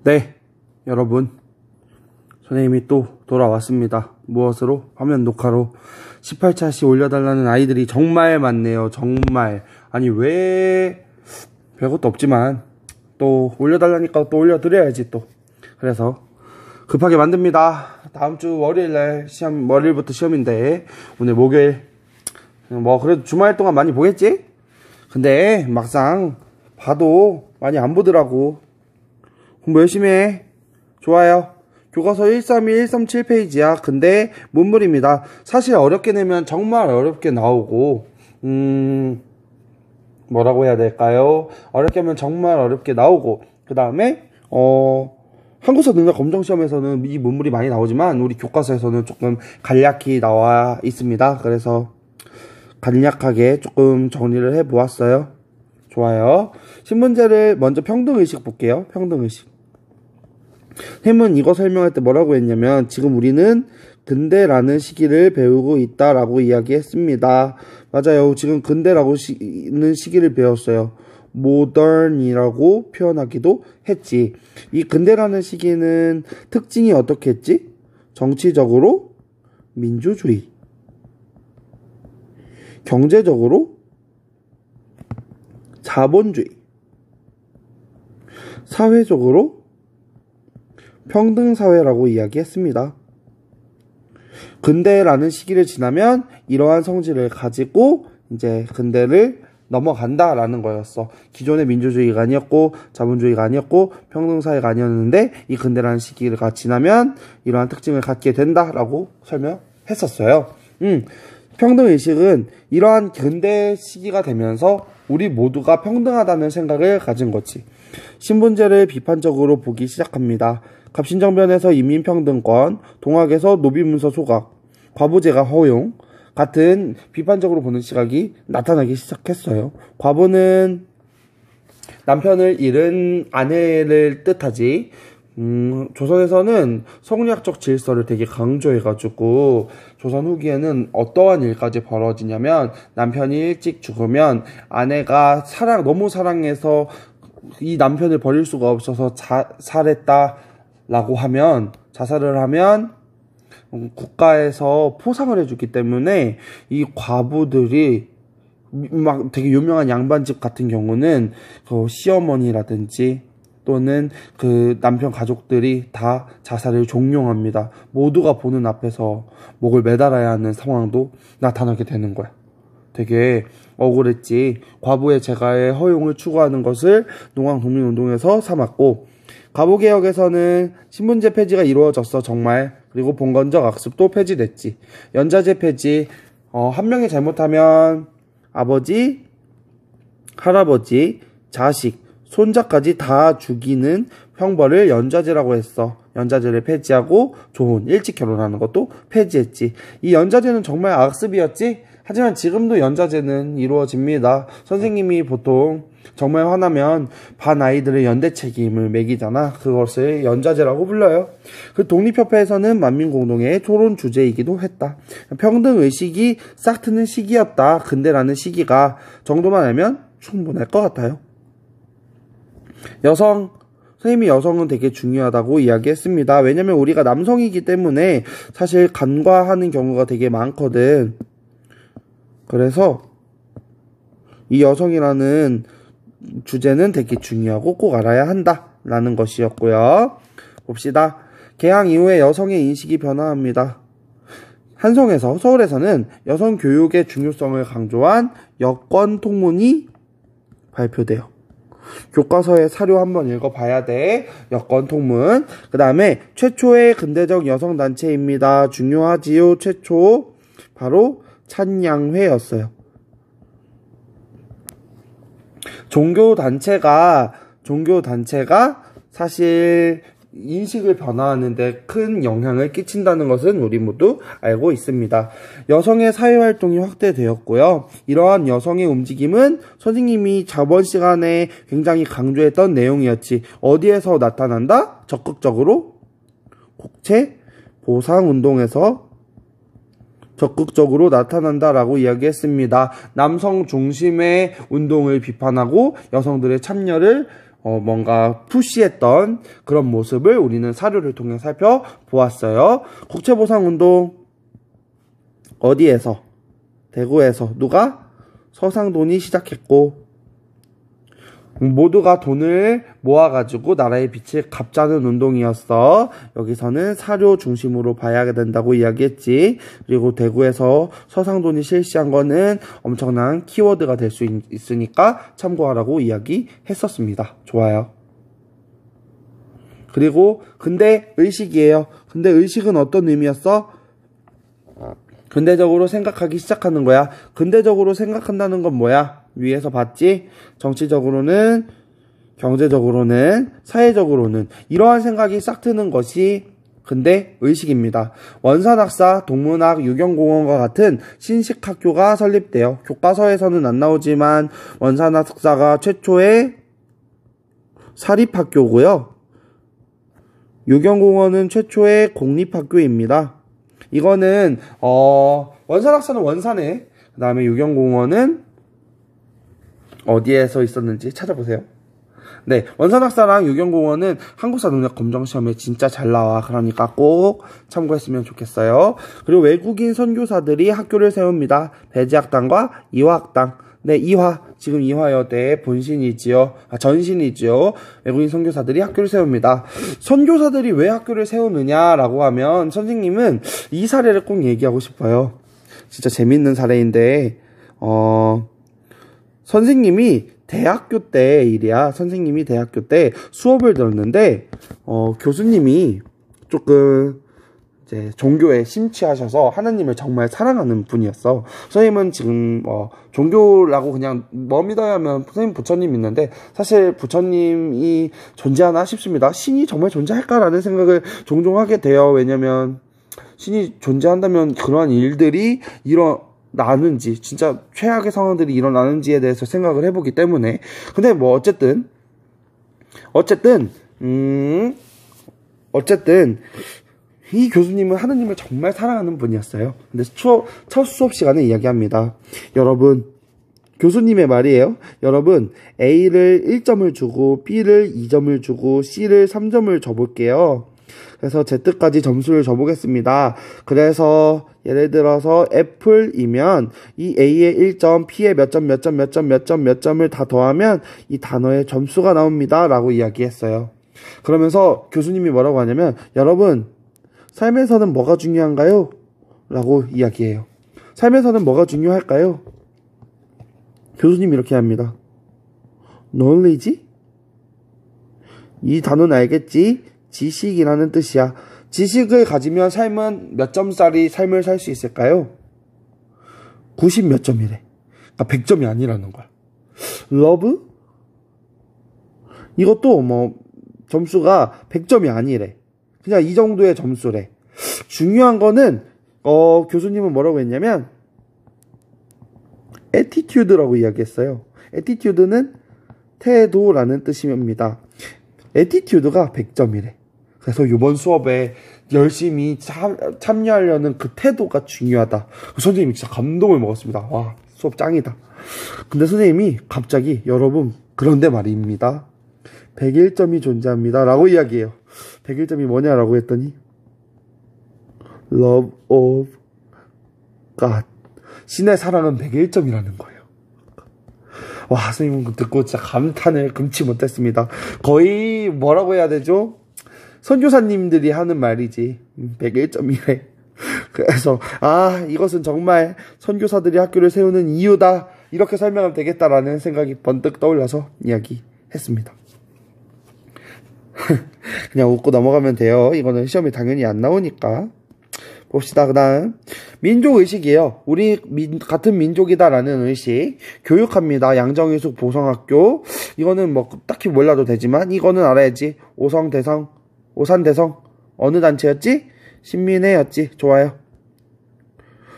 네, 여러분, 선생님이 또 돌아왔습니다. 무엇으로? 화면 녹화로. 18차시 올려달라는 아이들이 정말 많네요. 정말. 아니, 왜 별것도 없지만 또 올려달라니까 또 올려드려야지 또. 그래서 급하게 만듭니다. 다음 주 월요일날 월요일부터 시험인데 오늘 목요일. 뭐 그래도 주말 동안 많이 보겠지? 근데 막상 봐도 많이 안 보더라고. 공부 열심히 해. 좋아요. 교과서 132, 137페이지야. 근데 문물입니다. 사실 어렵게 내면 정말 어렵게 나오고 뭐라고 해야 될까요? 어렵게 하면 정말 어렵게 나오고 그 다음에 한국사 능력 검정 시험에서는 이 문물이 많이 나오지만 우리 교과서에서는 조금 간략히 나와 있습니다. 그래서 간략하게 조금 정리를 해 보았어요. 좋아요. 신문제를 먼저 평등의식 볼게요. 평등의식. 햄은 이거 설명할 때 뭐라고 했냐면 지금 우리는 근대라는 시기를 배우고 있다라고 이야기했습니다. 맞아요. 지금 근대라고 는 시기를 배웠어요. modern이라고 표현하기도 했지. 이 근대라는 시기는 특징이 어떻게 했지? 정치적으로 민주주의, 경제적으로 자본주의, 사회적으로 평등사회라고 이야기했습니다. 근대라는 시기를 지나면 이러한 성질을 가지고 이제 근대를 넘어간다라는 거였어. 기존의 민주주의가 아니었고 자본주의가 아니었고 평등사회가 아니었는데 이 근대라는 시기가 지나면 이러한 특징을 갖게 된다라고 설명했었어요. 평등의식은 이러한 근대 시기가 되면서 우리 모두가 평등하다는 생각을 가진 거지. 신분제를 비판적으로 보기 시작합니다. 갑신정변에서 인민평등권, 동학에서 노비문서 소각, 과부제가 허용 같은 비판적으로 보는 시각이 나타나기 시작했어요. 과부는 남편을 잃은 아내를 뜻하지. 조선에서는 성리학적 질서를 되게 강조해가지고 조선 후기에는 어떠한 일까지 벌어지냐면 남편이 일찍 죽으면 아내가 너무 사랑해서 이 남편을 버릴 수가 없어서 자살을 하면 국가에서 포상을 해주기 때문에 이 과부들이 막 되게 유명한 양반집 같은 경우는 그 시어머니라든지 또는 그 남편 가족들이 다 자살을 종용합니다. 모두가 보는 앞에서 목을 매달아야 하는 상황도 나타나게 되는 거야. 되게 억울했지. 과부의 재가의 허용을 추구하는 것을 농왕독립운동에서 삼았고, 과부개혁에서는 신분제 폐지가 이루어졌어. 정말. 그리고 봉건적 악습도 폐지됐지. 연자제 폐지. 한 명이 잘못하면 아버지, 할아버지, 자식, 손자까지 다 죽이는 형벌을 연좌제라고 했어. 연좌제를 폐지하고 조혼, 일찍 결혼하는 것도 폐지했지. 이 연좌제는 정말 악습이었지? 하지만 지금도 연좌제는 이루어집니다. 선생님이 보통 정말 화나면 반 아이들의 연대 책임을 매기잖아. 그것을 연좌제라고 불러요. 그 독립협회에서는 만민공동의 토론 주제이기도 했다. 평등의식이 싹 트는 시기였다. 근대라는 시기가 정도만 알면 충분할 것 같아요. 선생님이 여성은 되게 중요하다고 이야기했습니다. 왜냐면 우리가 남성이기 때문에 사실 간과하는 경우가 되게 많거든. 그래서 이 여성이라는 주제는 되게 중요하고 꼭 알아야 한다라는 것이었고요. 봅시다. 개항 이후에 여성의 인식이 변화합니다. 서울에서는 여성 교육의 중요성을 강조한 여권 통문이 발표돼요. 교과서의 사료 한번 읽어봐야 돼. 여권 통문. 그 다음에 최초의 근대적 여성단체입니다. 중요하지요. 최초. 바로 찬양회였어요. 종교단체가 사실 인식을 변화하는데 큰 영향을 끼친다는 것은 우리 모두 알고 있습니다. 여성의 사회활동이 확대되었고요. 이러한 여성의 움직임은 선생님이 저번 시간에 굉장히 강조했던 내용이었지. 어디에서 나타난다? 적극적으로 국채 보상운동에서 적극적으로 나타난다라고 이야기했습니다. 남성 중심의 운동을 비판하고 여성들의 참여를 뭔가 푸시했던 그런 모습을 우리는 사료를 통해 살펴보았어요. 국채보상운동 어디에서? 대구에서 누가? 서상돈이 시작했고 모두가 돈을 모아가지고 나라의 빛을 갚자는 운동이었어. 여기서는 사료 중심으로 봐야 된다고 이야기했지. 그리고 대구에서 서상돈이 실시한 거는 엄청난 키워드가 될 수 있으니까 참고하라고 이야기했었습니다. 좋아요. 그리고 근대 의식이에요. 근대 의식은 어떤 의미였어? 근대적으로 생각하기 시작하는 거야. 근대적으로 생각한다는 건 뭐야? 위에서 봤지? 정치적으로는, 경제적으로는, 사회적으로는 이러한 생각이 싹 트는 것이 근대 의식입니다. 원산학사, 동문학, 유경공원과 같은 신식학교가 설립돼요. 교과서에서는 안 나오지만 원산학사가 최초의 사립학교고요. 유경공원은 최초의 공립학교입니다. 이거는 원산학사는 원산에, 그 다음에 유경공원은 어디에서 있었는지 찾아보세요. 네, 원산학사랑 유경공원은 한국사 능력 검정 시험에 진짜 잘 나와. 그러니까 꼭 참고했으면 좋겠어요. 그리고 외국인 선교사들이 학교를 세웁니다. 배지학당과 이화학당. 네, 지금 이화여대의 본신이지요. 전신이지요. 외국인 선교사들이 학교를 세웁니다. 선교사들이 왜 학교를 세우느냐라고 하면 선생님은 이 사례를 꼭 얘기하고 싶어요. 진짜 재밌는 사례인데, 선생님이 대학교 때 일이야. 선생님이 대학교 때 수업을 들었는데, 교수님이 조금 이제 종교에 심취하셔서 하나님을 정말 사랑하는 분이었어. 선생님은 지금 종교라고 그냥 뭐 믿어야 하면 선생님 부처님 있는데 사실 부처님이 존재하나 싶습니다. 신이 정말 존재할까라는 생각을 종종 하게 돼요. 왜냐면 신이 존재한다면 그러한 일들이 일어나는지 진짜 최악의 상황들이 일어나는지에 대해서 생각을 해보기 때문에. 근데 뭐 어쨌든 이 교수님은 하느님을 정말 사랑하는 분이었어요. 근데 첫 수업 시간에 이야기합니다. 여러분, 교수님의 말이에요. 여러분, A를 1점을 주고 B를 2점을 주고 C를 3점을 줘볼게요. 그래서 Z까지 점수를 줘보겠습니다. 그래서 예를 들어서 F이면 이 A의 1점, P의 몇 점을 다 더하면 이 단어의 점수가 나옵니다. 라고 이야기했어요. 그러면서 교수님이 뭐라고 하냐면, 여러분, 삶에서는 뭐가 중요한가요? 라고 이야기해요. 삶에서는 뭐가 중요할까요? 교수님이 이렇게 합니다. knowledge? 이 단어는 알겠지? 지식이라는 뜻이야. 지식을 가지면 삶은 몇 점짜리 삶을 살 수 있을까요? 90 몇 점이래. 그러니까 100점이 아니라는 거야. love? 이것도 점수가 100점이 아니래. 그냥 이 정도의 점수래. 중요한 거는 교수님은 뭐라고 했냐면 attitude라고 이야기했어요. attitude는 태도라는 뜻입니다. attitude가 100점이래. 그래서 이번 수업에 열심히 참여하려는 그 태도가 중요하다. 선생님이 진짜 감동을 먹었습니다. 와, 수업 짱이다. 근데 선생님이 갑자기 여러분 그런데 말입니다. 101점이 존재합니다. 라고 이야기해요. 101점이 뭐냐라고 했더니 Love of God. 신의 사랑은 101점이라는 거예요. 와, 선생님은 듣고 진짜 감탄을 금치 못했습니다. 거의 뭐라고 해야 되죠? 선교사님들이 하는 말이지. 101점이래. 그래서 이것은 정말 선교사들이 학교를 세우는 이유다. 이렇게 설명하면 되겠다라는 생각이 번뜩 떠올라서 이야기했습니다. 그냥 웃고 넘어가면 돼요. 이거는 시험에 당연히 안 나오니까. 봅시다. 그 다음 민족의식이에요. 우리 같은 민족이다라는 의식 교육합니다. 양정의숙 보성학교. 이거는 뭐 딱히 몰라도 되지만 이거는 알아야지. 오산대성 어느 단체였지? 신민회였지. 좋아요.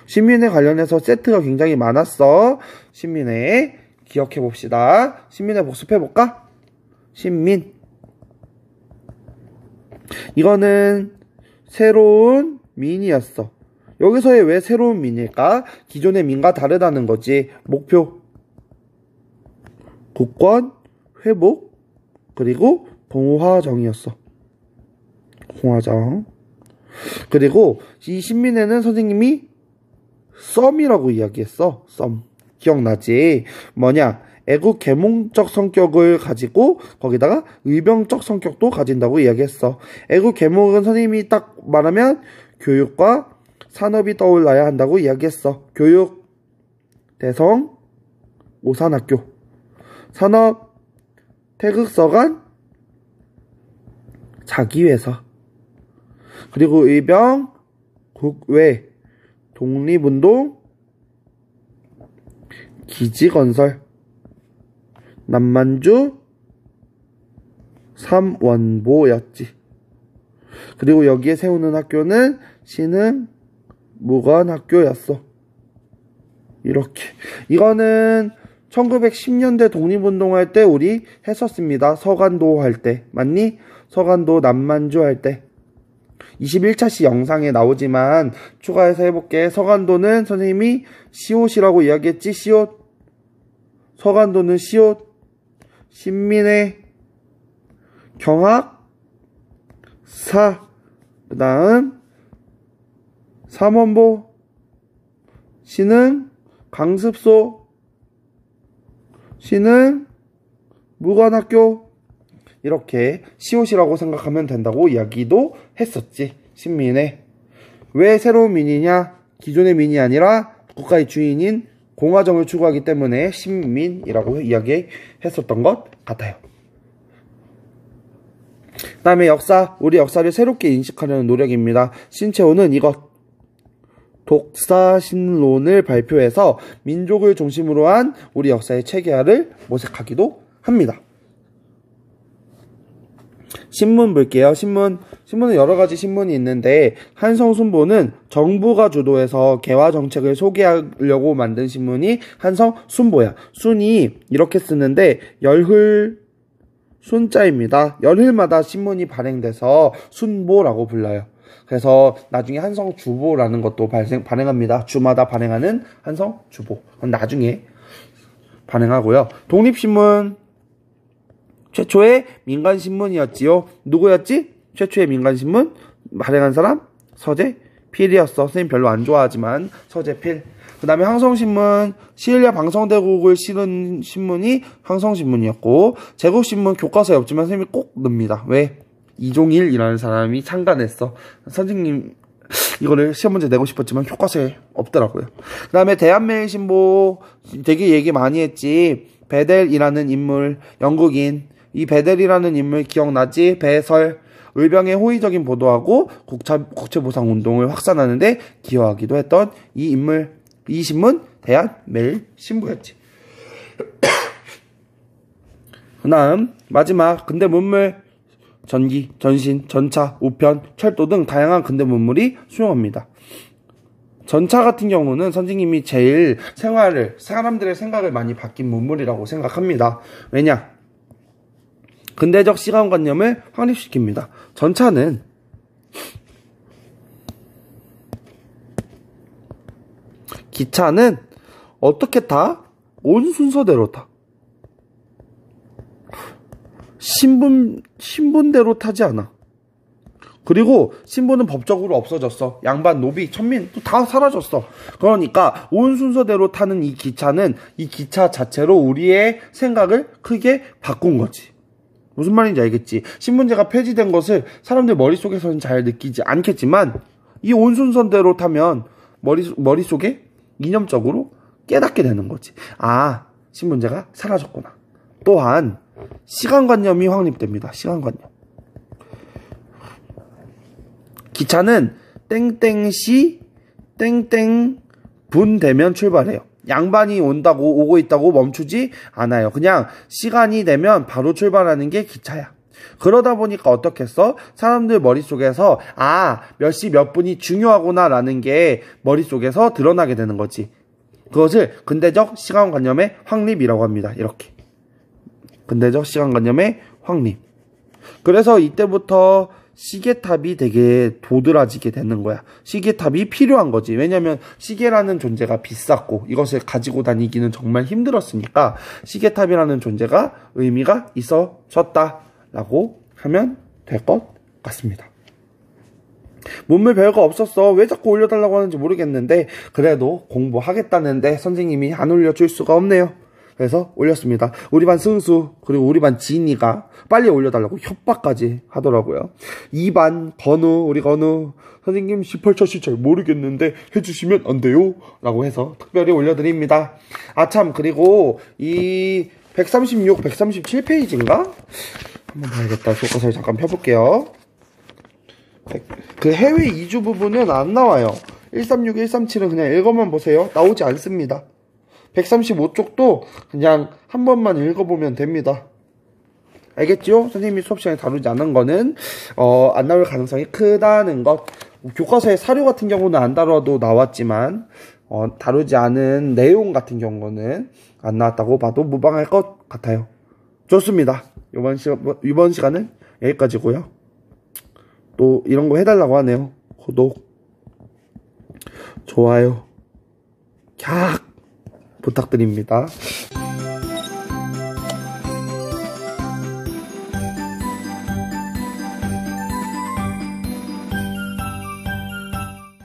신민회 관련해서 세트가 굉장히 많았어. 신민회 기억해봅시다. 신민회 복습해볼까? 신민. 이거는 새로운 민이었어. 여기서의 왜 새로운 민일까? 기존의 민과 다르다는 거지. 목표 국권 회복 그리고 봉화정이었어. 봉화정. 그리고 이 신민회는 선생님이 썸이라고 이야기했어. 썸. 기억나지? 뭐냐? 애국 계몽적 성격을 가지고 거기다가 의병적 성격도 가진다고 이야기했어. 애국 계몽은 선생님이 딱 말하면 교육과 산업이 떠올라야 한다고 이야기했어. 교육, 대성, 오산학교. 산업, 태극서관, 자기회사. 그리고 의병, 국외, 독립운동, 기지건설, 남만주, 삼원보였지. 그리고 여기에 세우는 학교는 신흥 무관학교였어. 이렇게. 이거는 1910년대 독립운동할 때 우리 했었습니다. 서간도 할 때. 맞니? 서간도 남만주 할 때. 21차시 영상에 나오지만 추가해서 해볼게. 서간도는 선생님이 시옷이라고 이야기했지. 시옷. 서간도는 시옷. 신민회, 경학, 사. 그 다음 삼원보, 신흥, 강습소, 신흥, 무관학교. 이렇게 시옷이라고 생각하면 된다고 이야기도 했었지. 신민회. 왜 새로운 민이냐? 기존의 민이 아니라 국가의 주인인 공화정을 추구하기 때문에 신민이라고 이야기했었던 것 같아요. 그 다음에 역사. 우리 역사를 새롭게 인식하려는 노력입니다. 신채호는 이것. 독사신론을 발표해서 민족을 중심으로 한 우리 역사의 체계화를 모색하기도 합니다. 신문 볼게요. 신문은 여러 가지 신문이 있는데 한성순보는 정부가 주도해서 개화 정책을 소개하려고 만든 신문이 한성순보야. 순이 이렇게 쓰는데 열흘 순자입니다. 열흘마다 신문이 발행돼서 순보라고 불러요. 그래서 나중에 한성주보라는 것도 발행합니다. 주마다 발행하는 한성주보. 그건 나중에 발행하고요. 독립신문 최초의 민간신문이었지요. 누구였지? 최초의 민간신문 발행한 사람? 서재필이었어. 선생님 별로 안 좋아하지만 서재필. 그 다음에 항성신문, 시일야 방성대국을 실은 신문이 항성신문이었고, 제국신문 교과서에 없지만 선생님이 꼭 넣습니다. 왜? 이종일이라는 사람이 창간했어. 선생님 이거를 시험 문제 내고 싶었지만 교과서에 없더라고요. 그 다음에 대한매일신보 되게 얘기 많이 했지. 베델이라는 인물, 영국인. 이 베델이라는 인물 기억나지? 배설, 의병의 호의적인 보도하고 국채보상운동을 확산하는데 기여하기도 했던 이 인물, 이 신문 대한매일신보였지. 그 다음 마지막 근대문물, 전기, 전신, 전차, 우편, 철도 등 다양한 근대문물이 수용합니다. 전차 같은 경우는 선생님이 제일 사람들의 생각을 많이 바뀐 문물이라고 생각합니다. 왜냐? 근대적 시간관념을 확립시킵니다. 전차는 기차는 어떻게 타? 온 순서대로 타. 신분대로 타지 않아. 그리고 신분은 법적으로 없어졌어. 양반, 노비, 천민 다 사라졌어. 그러니까 온 순서대로 타는 이 기차는 이 기차 자체로 우리의 생각을 크게 바꾼 거지. 무슨 말인지 알겠지? 신분제가 폐지된 것을 사람들 머릿속에서는 잘 느끼지 않겠지만 이 온 순서대로 타면 머릿속에 이념적으로 깨닫게 되는 거지. 아, 신분제가 사라졌구나. 또한 시간관념이 확립됩니다. 시간관념. 기차는 땡땡시 땡땡분 되면 출발해요. 양반이 오고 있다고 멈추지 않아요. 그냥 시간이 되면 바로 출발하는 게 기차야. 그러다 보니까 어떻겠어? 사람들 머릿속에서 몇 시 몇 분이 중요하구나 라는 게 머릿속에서 드러나게 되는 거지. 그것을 근대적 시간관념의 확립이라고 합니다. 이렇게. 근대적 시간관념의 확립. 그래서 이때부터 시계탑이 되게 도드라지게 되는 거야. 시계탑이 필요한 거지. 왜냐면 시계라는 존재가 비쌌고 이것을 가지고 다니기는 정말 힘들었으니까 시계탑이라는 존재가 의미가 있어졌다라고 하면 될 것 같습니다. 문물 별거 없었어. 왜 자꾸 올려달라고 하는지 모르겠는데 그래도 공부하겠다는데 선생님이 안 올려줄 수가 없네요. 그래서 올렸습니다. 우리 반 승수 그리고 우리 반 지인이가 빨리 올려달라고 협박까지 하더라고요. 2반 건우 우리 건우 선생님 18차시 잘 모르겠는데 해주시면 안 돼요? 라고 해서 특별히 올려드립니다. 아참 그리고 이 136, 137페이지인가? 한번 봐야겠다. 교과서를 잠깐 펴볼게요. 그 해외 이주 부분은 안 나와요. 136, 137은 그냥 읽어만 보세요. 나오지 않습니다. 135쪽도 그냥 한 번만 읽어보면 됩니다. 알겠죠? 선생님이 수업 시간에 다루지 않은 거는 안 나올 가능성이 크다는 것. 교과서의 사료 같은 경우는 안 다뤄도 나왔지만 다루지 않은 내용 같은 경우는 안 나왔다고 봐도 무방할 것 같아요. 좋습니다. 이번 시간은 여기까지고요. 또 이런 거 해달라고 하네요. 구독, 좋아요, 캬 부탁드립니다.